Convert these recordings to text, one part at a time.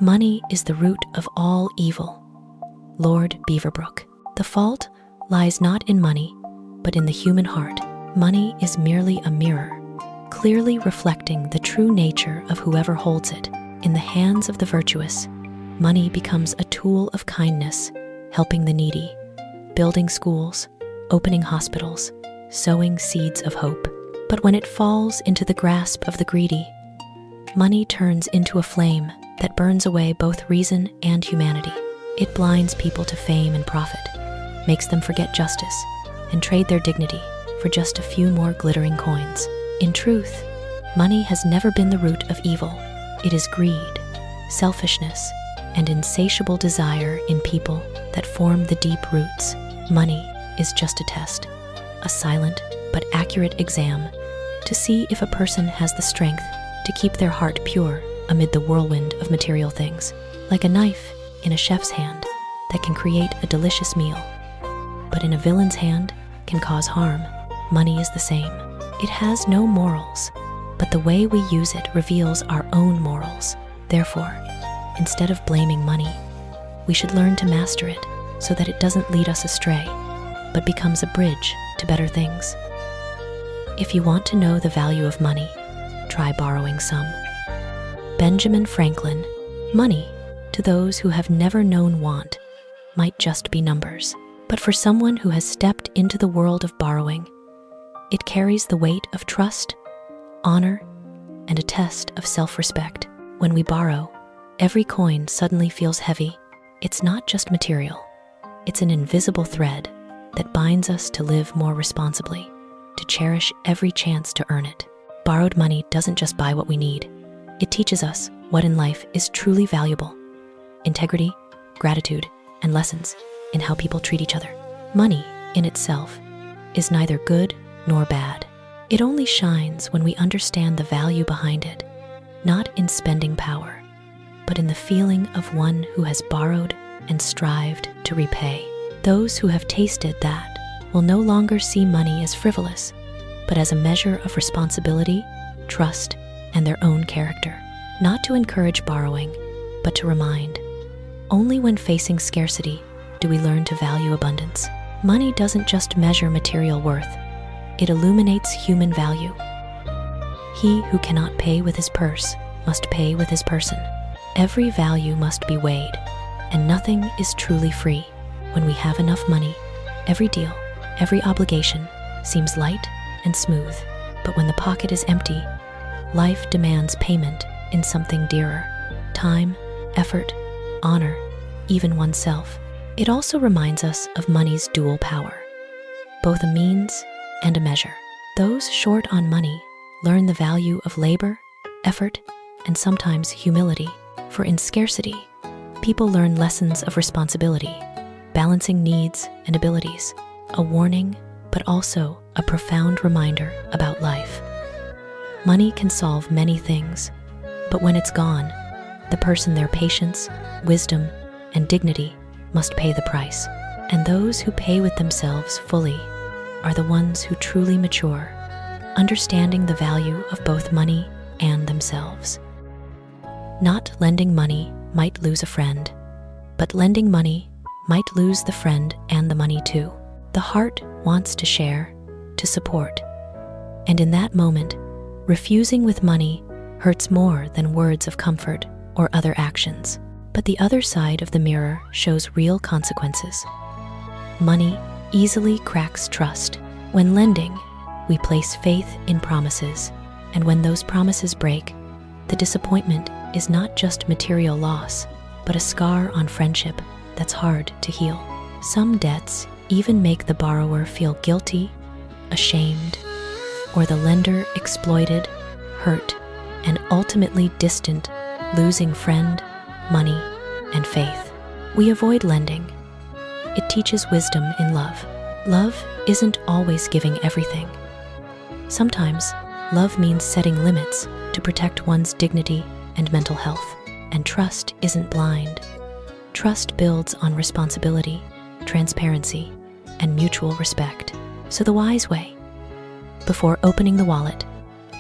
Money is the root of all evil. Lord Beaverbrook. The fault lies not in money, but in the human heart. Money is merely a mirror, clearly reflecting the true nature of whoever holds it. In the hands of the virtuous, money becomes a tool of kindness, helping the needy, building schools, opening hospitals, sowing seeds of hope. But when it falls into the grasp of the greedy, money turns into a flame that burns away both reason and humanity. It blinds people to fame and profit, makes them forget justice, and trade their dignity for just a few more glittering coins. In truth, money has never been the root of evil. It is greed, selfishness, and insatiable desire in people that form the deep roots. Money is just a test, a silent but accurate exam to see if a person has the strength to keep their heart pure amid the whirlwind of material things. Like a knife in a chef's hand that can create a delicious meal, but in a villain's hand can cause harm, money is the same. It has no morals, but the way we use it reveals our own morals. Therefore, instead of blaming money, we should learn to master it so that it doesn't lead us astray, but becomes a bridge to better things. If you want to know the value of money, try borrowing some. Benjamin Franklin. Money, to those who have never known want, might just be numbers. But for someone who has stepped into the world of borrowing, it carries the weight of trust, honor, and a test of self-respect. When we borrow, every coin suddenly feels heavy. It's not just material. It's an invisible thread that binds us to live more responsibly, to cherish every chance to earn it. Borrowed money doesn't just buy what we need. It teaches us what in life is truly valuable: integrity, gratitude, and lessons in how people treat each other. Money, in itself, is neither good nor bad. It only shines when we understand the value behind it, not in spending power, but in the feeling of one who has borrowed and strived to repay. Those who have tasted that will no longer see money as frivolous, but as a measure of responsibility, trust, and their own character. Not to encourage borrowing, but to remind. Only when facing scarcity do we learn to value abundance. Money doesn't just measure material worth, it illuminates human value. He who cannot pay with his purse must pay with his person. Every value must be weighed, and nothing is truly free. When we have enough money, every deal, every obligation seems light and smooth. But when the pocket is empty, life demands payment in something dearer: time, effort, honor, even oneself. It also reminds us of money's dual power, both a means and a measure. Those short on money learn the value of labor, effort, and sometimes humility. For in scarcity, people learn lessons of responsibility, balancing needs and abilities, a warning, but also a profound reminder about life. Money can solve many things, but when it's gone, the person, their patience, wisdom, and dignity must pay the price. And those who pay with themselves fully are the ones who truly mature, understanding the value of both money and themselves. Not lending money might lose a friend, but lending money might lose the friend and the money too. The heart wants to share, to support, and in that moment, refusing with money hurts more than words of comfort or other actions. But the other side of the mirror shows real consequences. Money easily cracks trust. When lending, we place faith in promises, and when those promises break, the disappointment is not just material loss, but a scar on friendship that's hard to heal. Some debts even make the borrower feel guilty, ashamed, or the lender exploited, hurt, and ultimately distant, losing friend, money, and faith. We avoid lending. It teaches wisdom in love. Love isn't always giving everything. Sometimes, love means setting limits to protect one's dignity and mental health. And trust isn't blind. Trust builds on responsibility, transparency, and mutual respect. So the wise way: before opening the wallet,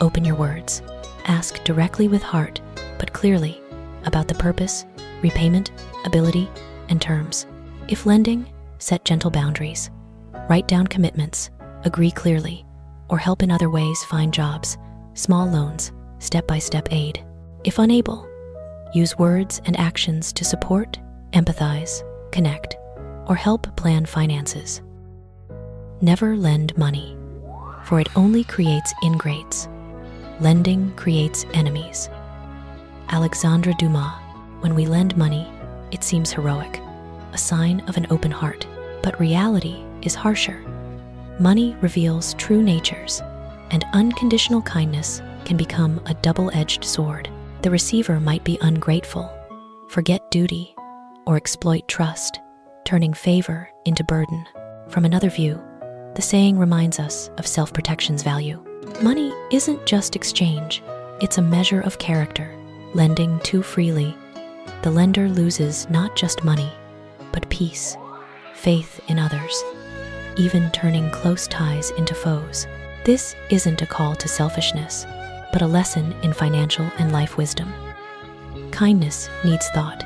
open your words. Ask directly with heart, but clearly, about the purpose, repayment, ability, and terms. If lending, set gentle boundaries. Write down commitments, agree clearly, or help in other ways find jobs, small loans, step-by-step aid. If unable, use words and actions to support, empathize, connect, or help plan finances. Never lend money, for it only creates ingrates. Lending creates enemies. Alexandre Dumas. When we lend money, it seems heroic, a sign of an open heart, but reality is harsher. Money reveals true natures, and unconditional kindness can become a double-edged sword. The receiver might be ungrateful, forget duty, or exploit trust, turning favor into burden. From another view, the saying reminds us of self-protection's value. Money isn't just exchange, it's a measure of character. Lending too freely, the lender loses not just money, but peace, faith in others, even turning close ties into foes. This isn't a call to selfishness, but a lesson in financial and life wisdom. Kindness needs thought.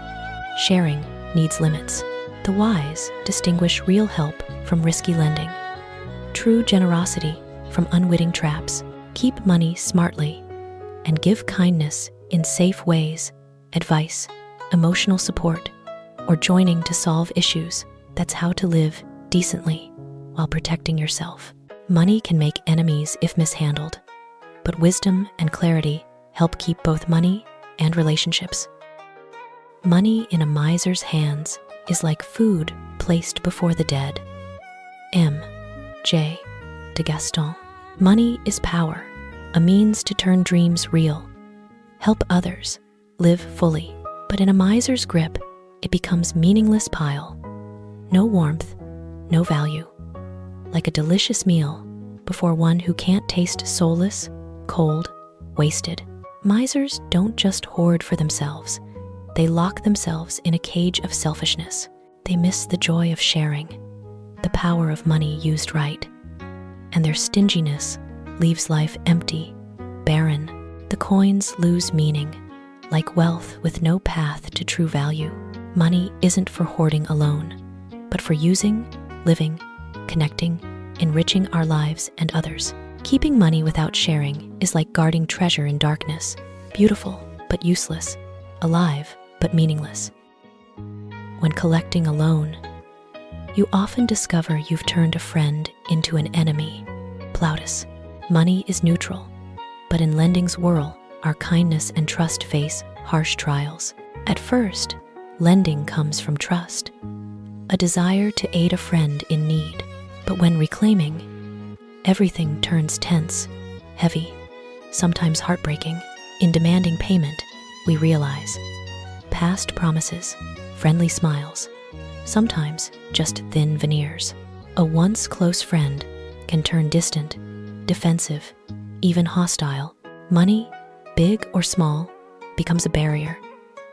Sharing needs limits. The wise distinguish real help from risky lending, true generosity from unwitting traps. Keep money smartly and give kindness in safe ways, advice, emotional support, or joining to solve issues. That's how to live decently while protecting yourself. Money can make enemies if mishandled, but wisdom and clarity help keep both money and relationships. Money in a miser's hands is like food placed before the dead. M. J. de Gaston. Money is power, a means to turn dreams real. Help others, live fully, but in a miser's grip, it becomes meaningless pile. No warmth, no value. Like a delicious meal before one who can't taste, soulless, cold, wasted. Misers don't just hoard for themselves. They lock themselves in a cage of selfishness. They miss the joy of sharing, the power of money used right, and their stinginess leaves life empty, barren. The coins lose meaning, like wealth with no path to true value. Money isn't for hoarding alone, but for using, living, connecting, enriching our lives and others. Keeping money without sharing is like guarding treasure in darkness, beautiful but useless, alive but meaningless. When collecting alone, you often discover you've turned a friend into an enemy. Plautus. Money is neutral, but in lending's whirl, our kindness and trust face harsh trials. At first, lending comes from trust, a desire to aid a friend in need. But when reclaiming, everything turns tense, heavy, sometimes heartbreaking. In demanding payment, we realize past promises, friendly smiles, sometimes just thin veneers. A once close friend can turn distant, defensive, even hostile. Money, big or small, becomes a barrier,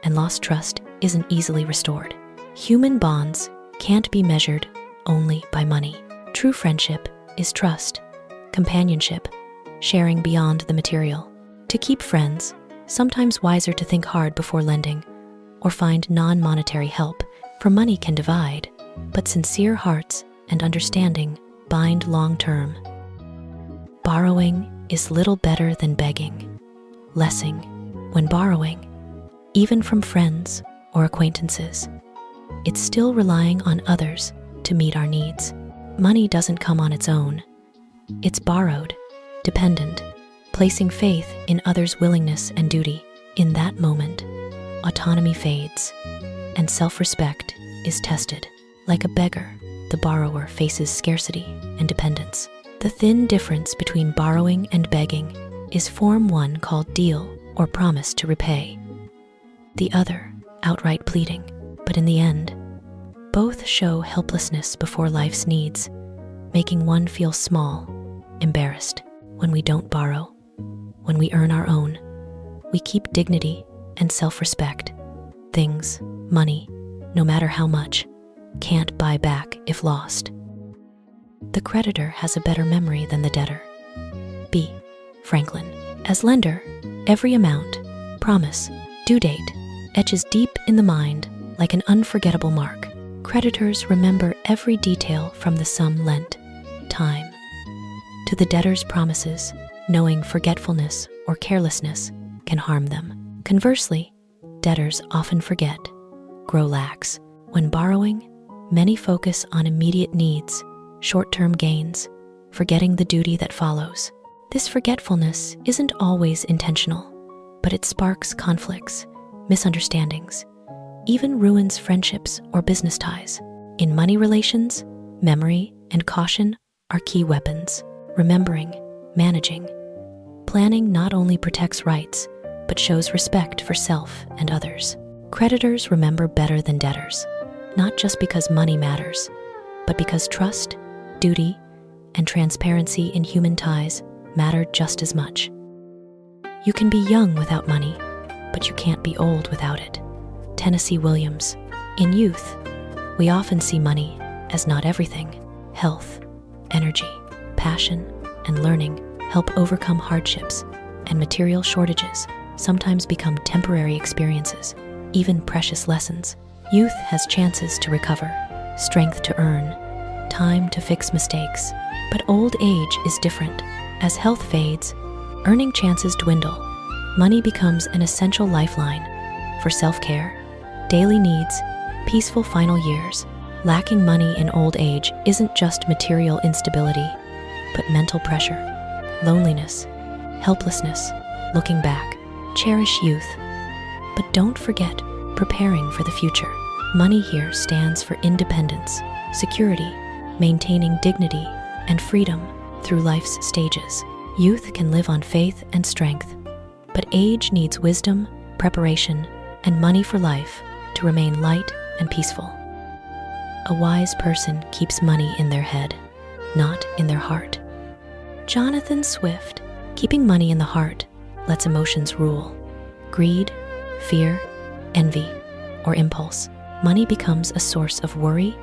and lost trust isn't easily restored. Human bonds can't be measured only by money. True friendship is trust, companionship, sharing beyond the material. To keep friends, sometimes wiser to think hard before lending, or find non-monetary help, for money can divide, but sincere hearts and understanding bind long-term. Borrowing is little better than begging. Lessing when borrowing, even from friends or acquaintances, it's still relying on others to meet our needs. Money doesn't come on its own. It's borrowed, dependent, placing faith in others' willingness and duty. In that moment, autonomy fades, and self-respect is tested. Like a beggar, the borrower faces scarcity and dependence. The thin difference between borrowing and begging is form one called deal or promise to repay, the other outright pleading. But in the end, both show helplessness before life's needs, making one feel small, embarrassed. When we don't borrow, when we earn our own, we keep dignity and self-respect. Things, money, no matter how much, can't buy back if lost. The creditor has a better memory than the debtor. B. Franklin. As lender, every amount, promise, due date, etches deep in the mind like an unforgettable mark. Creditors remember every detail from the sum lent, time, to the debtor's promises, knowing forgetfulness or carelessness can harm them. Conversely, debtors often forget, grow lax. When borrowing, many focus on immediate needs, short-term gains, forgetting the duty that follows. This forgetfulness isn't always intentional, but it sparks conflicts, misunderstandings, even ruins friendships or business ties. In money relations, memory and caution are key weapons. Remembering, managing, planning not only protects rights, but shows respect for self and others. Creditors remember better than debtors, not just because money matters, but because trust, duty, and transparency in human ties matter just as much. You can be young without money, but you can't be old without it. Tennessee Williams. In youth, we often see money as not everything. Health, energy, passion, and learning help overcome hardships, and material shortages sometimes become temporary experiences, even precious lessons. Youth has chances to recover, strength to earn, time to fix mistakes. But old age is different. As health fades, earning chances dwindle. Money becomes an essential lifeline for self-care, daily needs, peaceful final years. Lacking money in old age isn't just material instability, but mental pressure, loneliness, helplessness. Looking back, cherish youth, but don't forget preparing for the future. Money here stands for independence, security, maintaining dignity, and freedom through life's stages. Youth can live on faith and strength, but age needs wisdom, preparation, and money for life to remain light and peaceful. A wise person keeps money in their head, not in their heart. Jonathan Swift. Keeping money in the heart lets emotions rule. Greed, fear, envy, or impulse. Money becomes a source of worry,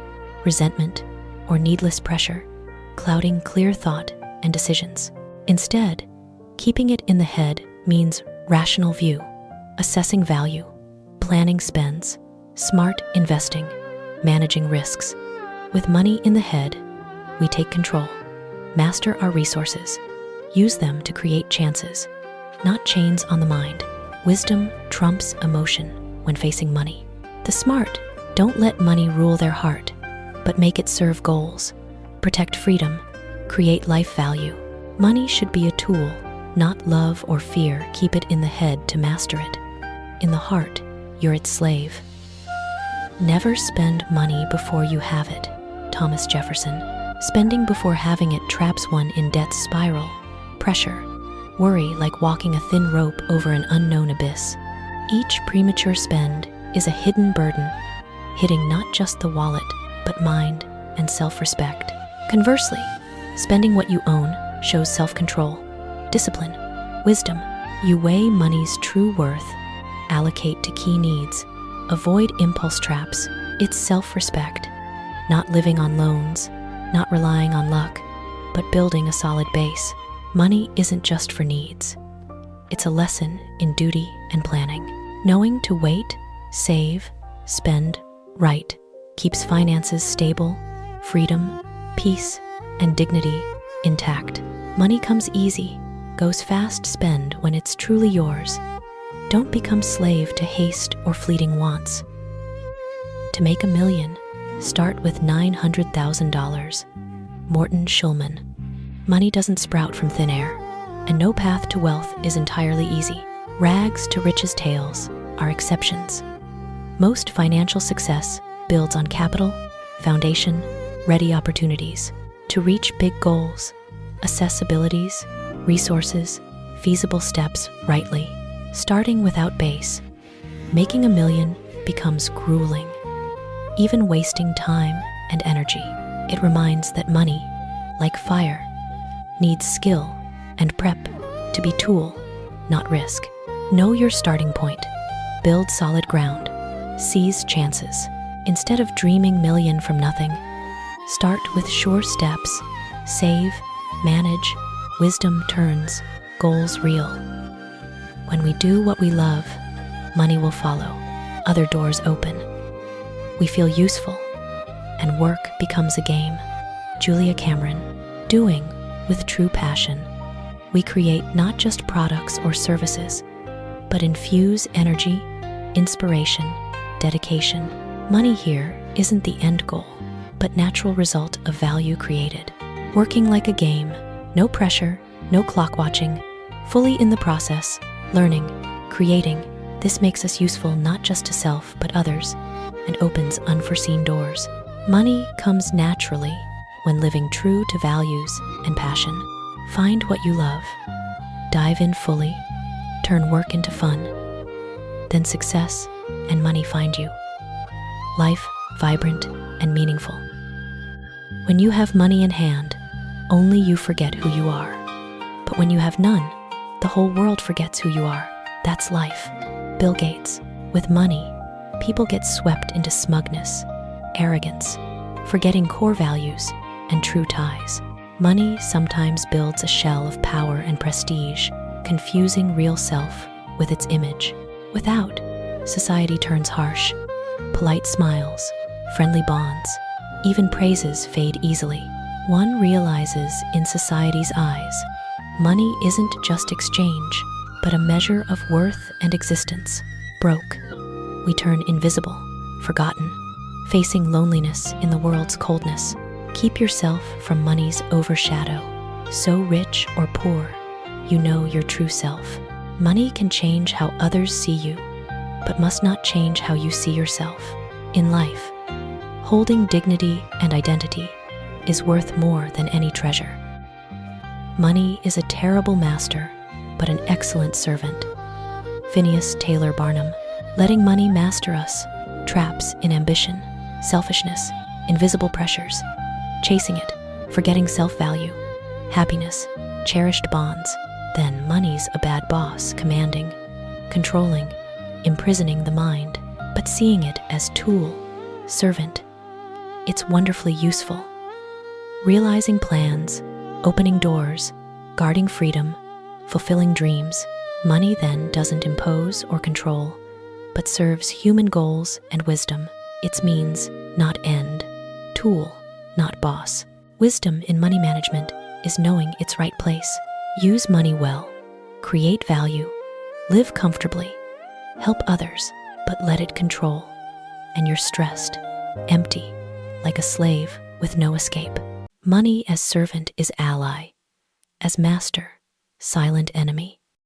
resentment, or needless pressure, clouding clear thought and decisions. Instead, keeping it in the head means rational view, assessing value, planning spends, smart investing, managing risks. With money in the head, we take control, master our resources, use them to create chances, not chains on the mind. Wisdom trumps emotion when facing money. The smart don't let money rule their heart, but make it serve goals, protect freedom, create life value. Money should be a tool, not love or fear. Keep it in the head to master it. In the heart, you're its slave. Never spend money before you have it. Thomas Jefferson. Spending before having it traps one in debt's spiral. Pressure, worry like walking a thin rope over an unknown abyss. Each premature spend is a hidden burden, hitting not just the wallet, but mind and self-respect. Conversely, spending what you own shows self-control, discipline, wisdom. You weigh money's true worth, allocate to key needs, avoid impulse traps. It's self-respect, not living on loans, not relying on luck, but building a solid base. Money isn't just for needs. It's a lesson in duty and planning. Knowing to wait, save, spend, right keeps finances stable, freedom, peace, and dignity intact. Money comes easy, goes fast. Spend when it's truly yours. Don't become slave to haste or fleeting wants. To make $1 million, start with $900,000. Morton Shulman. Money doesn't sprout from thin air, and no path to wealth is entirely easy. Rags to riches tales are exceptions. Most financial success builds on capital, foundation, ready opportunities. To reach big goals, assess abilities, resources, feasible steps rightly. Starting without base, making $1 million becomes grueling, even wasting time and energy. It reminds that money, like fire, needs skill and prep to be tool, not risk. Know your starting point. Build solid ground. Seize chances. Instead of dreaming $1 million from nothing, start with sure steps. Save, manage, wisdom turns goals real. When we do what we love, money will follow. other doors open. We feel useful, and work becomes a game. Julia Cameron, doing with true passion. We create not just products or services, but infuse energy, inspiration, dedication. Money here isn't the end goal, but natural result of value created. Working like a game, no pressure, no clock watching, fully in the process, learning, creating. This makes us useful not just to self, but others, and opens unforeseen doors. Money comes naturally when living true to values and passion. Find what you love, dive in fully, turn work into fun, then success and money find you. Life vibrant and meaningful. When you have money in hand, only you forget who you are. But when you have none, the whole world forgets who you are. That's life. Bill Gates. With money, people get swept into smugness, arrogance, forgetting core values and true ties. Money sometimes builds a shell of power and prestige, confusing real self with its image. Without, society turns harsh. Polite smiles, friendly bonds, even praises fade easily. One realizes in society's eyes, money isn't just exchange, but a measure of worth and existence. Broke, we turn invisible, forgotten, facing loneliness in the world's coldness. Keep yourself from money's overshadow. So rich or poor, you know your true self. Money can change how others see you, but must not change how you see yourself. In life, holding dignity and identity is worth more than any treasure. Money is a terrible master, but an excellent servant. Phineas Taylor Barnum. Letting money master us, traps in ambition, selfishness, invisible pressures, chasing it, forgetting self-value, happiness, cherished bonds. Then money's a bad boss, commanding, controlling, imprisoning the mind, but seeing it as tool, servant. It's wonderfully useful. Realizing plans, opening doors, guarding freedom, fulfilling dreams. Money then doesn't impose or control, but serves human goals and wisdom. Its means, not end. Tool, not boss. Wisdom in money management is knowing its right place. Use money well, create value, live comfortably, help others, but let it control. And you're stressed, empty, like a slave with no escape. Money as servant is ally, as master, silent enemy.